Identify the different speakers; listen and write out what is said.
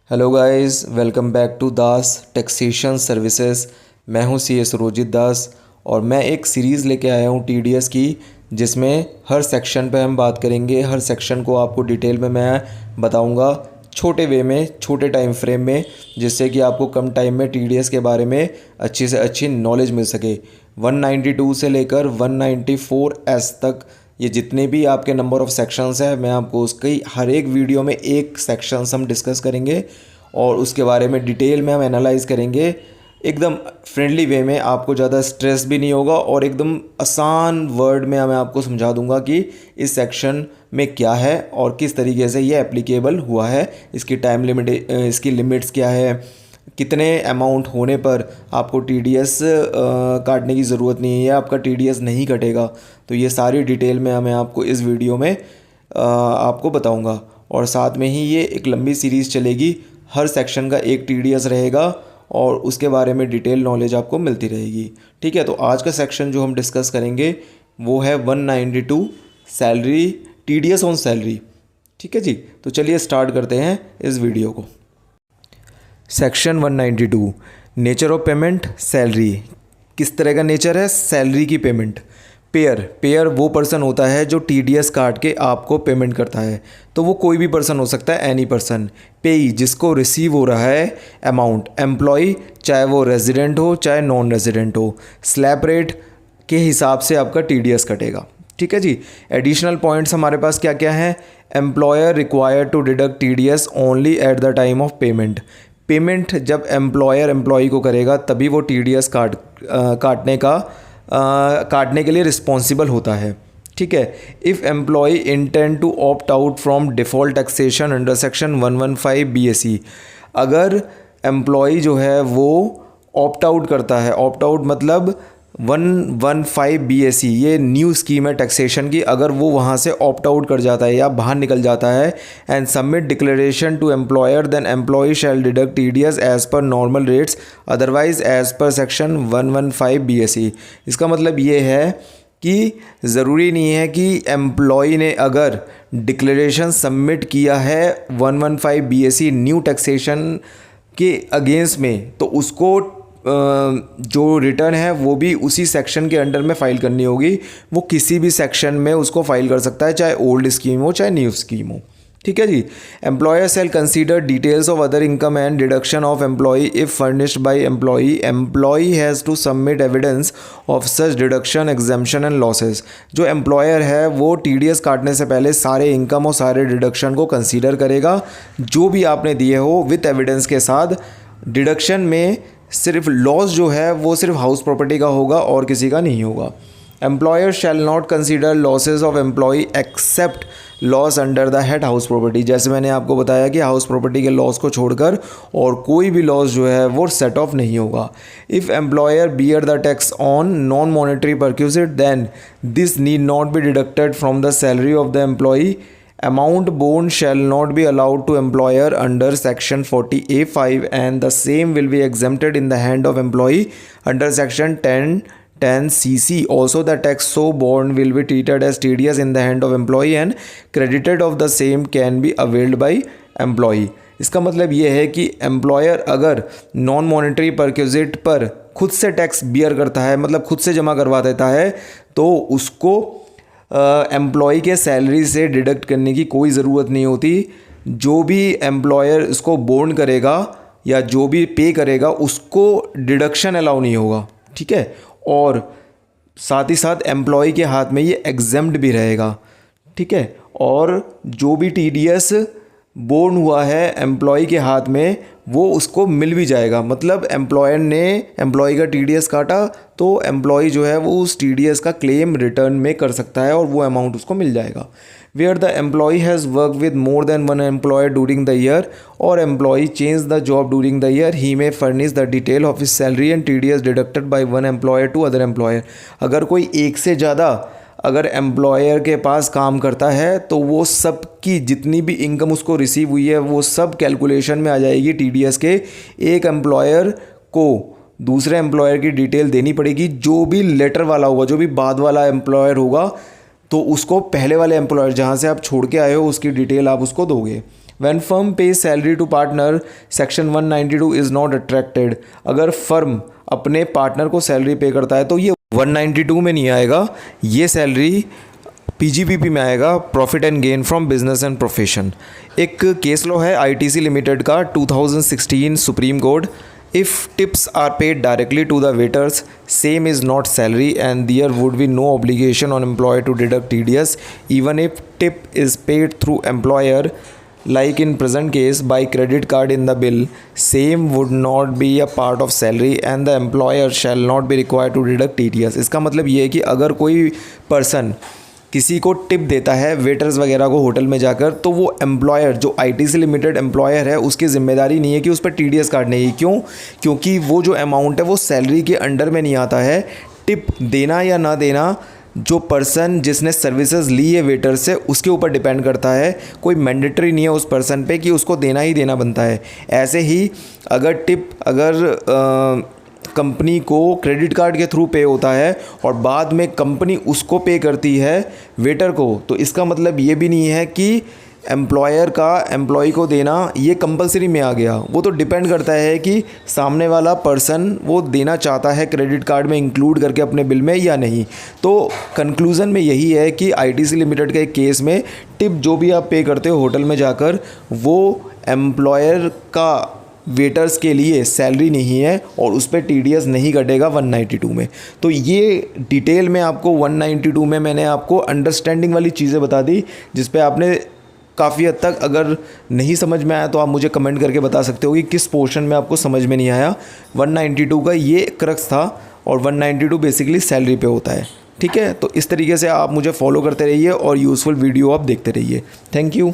Speaker 1: Hello guys, welcome back to Das taxation services. मैं हूं CA Surjit दास और मैं एक सीरीज़ लेके आया हूं टीडीएस की, जिसमें हर सेक्शन पे हम बात करेंगे। हर सेक्शन को आपको डिटेल में मैं बताऊंगा, छोटे वे में, छोटे टाइम फ्रेम में, जिससे कि आपको कम टाइम में टीडीएस के बारे में अच्छी से अच्छी नॉलेज मिल सके। 192 से लेकर 194S तक ये जितने भी आपके नंबर ऑफ़ सेक्शंस हैं, मैं आपको उसकी हर एक वीडियो में एक सेक्शंस हम डिस्कस करेंगे और उसके बारे में डिटेल में हम एनालाइज करेंगे। एकदम फ्रेंडली वे में, आपको ज़्यादा स्ट्रेस भी नहीं होगा और एकदम आसान वर्ड में मैं आपको समझा दूंगा कि इस सेक्शन में क्या है और किस तरीके से ये एप्लीकेबल हुआ है, इसकी टाइम लिमिट, इसकी लिमिट्स क्या है, कितने अमाउंट होने पर आपको टीडीएस काटने की ज़रूरत नहीं है, आपका टीडीएस नहीं कटेगा। तो ये सारी डिटेल में मैं आपको इस वीडियो में आपको बताऊंगा और साथ में ही ये एक लंबी सीरीज़ चलेगी। हर सेक्शन का एक टीडीएस रहेगा और उसके बारे में डिटेल नॉलेज आपको मिलती रहेगी। ठीक है, तो आज का सेक्शन जो हम डिस्कस करेंगे वो है 192 सैलरी, टीडीएस ऑन सैलरी। ठीक है जी, तो चलिए स्टार्ट करते हैं इस वीडियो को। Section 192, nature of payment, salary. किस तरह का नेचर है सैलरी की पेमेंट? पेयर वो पर्सन होता है जो टीडीएस काट के आपको पेमेंट करता है। तो वो कोई भी पर्सन हो सकता है, एनी पर्सन। पेई, जिसको रिसीव हो रहा है अमाउंट। एम्प्लॉय, चाहे वो रेजिडेंट हो चाहे नॉन रेजिडेंट हो। स्लैब रेट के हिसाब से आपका टीडीएस कटेगा। ठीक है जी। एडिशनल पॉइंट्स हमारे पास क्या क्या हैं? Employer required to deduct TDS only at the time of payment. Payment जब एम्प्लॉयर एम्प्लॉई को करेगा तभी वो टीडीएस काटने के लिए रिस्पॉन्सिबल होता है। ठीक है। If employee intend to opt out from default taxation under section 115 BAC, अगर एम्प्लॉई जो है वो ऑप्ट आउट करता है, ऑप्ट आउट मतलब 115 BAC, ये न्यू स्कीम है टैक्सेशन की, अगर वो वहाँ से ऑप्ट आउट कर जाता है या बाहर निकल जाता है and submit declaration to employer, then employ shall deduct TDS as per normal rates, otherwise as per section 115 BAC। इसका मतलब ये है कि ज़रूरी नहीं है कि एम्प्लॉय ने अगर डिक्लेरेशन सबमिट किया है 115 BAC न्यू टैक्सेशन के अगेंस्ट में, तो उसको जो रिटर्न है वो भी उसी सेक्शन के अंडर में फ़ाइल करनी होगी। वो किसी भी सेक्शन में उसको फाइल कर सकता है, चाहे ओल्ड स्कीम हो चाहे न्यू स्कीम हो। ठीक है जी। Employer shall consider details of other income and deduction of employee if furnished by employee. Employee has to submit evidence of such deduction, exemption and losses. जो एम्प्लॉयर है वो TDS काटने से पहले सारे इनकम और सारे डिडक्शन को कंसीडर करेगा जो भी आपने दिए हो, विथ एविडेंस के साथ। डिडक्शन में सिर्फ लॉस जो है वो सिर्फ हाउस प्रॉपर्टी का होगा और किसी का नहीं होगा। Employer shall not consider losses of employee except loss under the head house property. जैसे मैंने आपको बताया कि हाउस प्रॉपर्टी के लॉस को छोड़कर और कोई भी लॉस जो है वो सेट ऑफ नहीं होगा। If employer bear the tax on non monetary perquisite, then this need not be deducted from the salary of the employee. Amount borne shall not be allowed to employer under section 40A5 and the same will be exempted in the hand of employee under section 10(10)(cc). Also the tax so borne will be treated as TDS in the hand of employee and credited of the same can be availed by employee। इसका मतलब ये है कि employer अगर non monetary perquisite पर खुद से tax beer करता है, मतलब खुद से जमा करवा देता है, तो उसको एम्प्लॉय के सैलरी से डिडक्ट करने की कोई ज़रूरत नहीं होती। जो भी एम्प्लॉयर इसको बोर्न करेगा या जो भी पे करेगा उसको डिडक्शन अलाउ नहीं होगा। ठीक है। और साथ ही साथ एम्प्लॉय के हाथ में ये एग्जेम्प्ट भी रहेगा। ठीक है। और जो भी टीडीएस बोर्न हुआ है एम्प्लॉय के हाथ में वो उसको मिल भी जाएगा। मतलब एम्प्लॉयर ने एम्प्लॉय का टीडीएस काटा तो एम्प्लॉय जो है वो उस टीडीएस का क्लेम रिटर्न में कर सकता है और वो अमाउंट उसको मिल जाएगा। Where the employ has work with more than one employer during the year और employ change the job during the year, he may furnish the detail of his salary and TDS deducted by one employer to other employer. अगर कोई एक से ज़्यादा अगर employer के पास काम करता है तो वो सब की जितनी भी इनकम उसको रिसीव हुई है वो सब कैलकुलेशन में आ जाएगी टीडीएस के। एक एम्प्लॉयर को दूसरे एम्प्लॉयर की डिटेल देनी पड़ेगी। जो भी लेटर वाला होगा, जो भी बाद वाला एम्प्लॉयर होगा, तो उसको पहले वाले एम्प्लॉयर जहाँ से आप छोड़ के आए हो उसकी डिटेल आप उसको दोगे। When firm pay salary to partner section 192 is not attracted, अगर फर्म अपने पार्टनर को सैलरी पे करता है तो ये 192 में नहीं आएगा, ये सैलरी पीजीपीपी में आएगा, profit and gain from business and profession. एक केस लॉ है आईटीसी लिमिटेड का 2016 supreme court, if tips are paid directly to the waiters same is not salary and there would be no obligation on employer to deduct TDS even if tip is paid through employer like in present case by credit card in the bill, same would not be a part of salary and the employer shall not be required to deduct TDS। इसका मतलब ये है कि अगर कोई person किसी को tip देता है वेटर्स वगैरह को होटल में जाकर, तो वो एम्प्लॉयर जो आईटीसी लिमिटेड एम्प्लॉयर है उसकी ज़िम्मेदारी नहीं है कि उस पर टीडीएस काटने की। क्यों? क्योंकि वो जो अमाउंट है वो सैलरी के अंडर में नहीं आता है। टिप देना या ना देना जो पर्सन जिसने सर्विसेज ली है वेटर से उसके ऊपर डिपेंड करता है, कोई मैंडेटरी नहीं है उस पर्सन पे कि उसको देना ही देना बनता है। ऐसे ही अगर टिप कंपनी को क्रेडिट कार्ड के थ्रू पे होता है और बाद में कंपनी उसको पे करती है वेटर को, तो इसका मतलब ये भी नहीं है कि एम्प्लॉयर का एम्प्लॉय को देना ये कंपलसरी में आ गया। वो तो डिपेंड करता है कि सामने वाला पर्सन वो देना चाहता है क्रेडिट कार्ड में इंक्लूड करके अपने बिल में या नहीं। तो कंक्लूज़न में यही है कि आईटीसी लिमिटेड के केस में टिप जो भी आप पे करते हो होटल में जाकर, वो एम्प्लॉयर का वेटर्स के लिए सैलरी नहीं है और उस पर टीडीएस नहीं कटेगा 192 में। तो ये डिटेल में आपको 192 में मैंने आपको अंडरस्टैंडिंग वाली चीज़ें बता दी, जिस पे आपने काफ़ी हद तक अगर नहीं समझ में आया तो आप मुझे कमेंट करके बता सकते हो कि किस पोर्शन में आपको समझ में नहीं आया। 192 का ये क्रक्स था और 192 बेसिकली सैलरी पे होता है। ठीक है, तो इस तरीके से आप मुझे फॉलो करते रहिए और यूज़फुल वीडियो आप देखते रहिए। Thank you.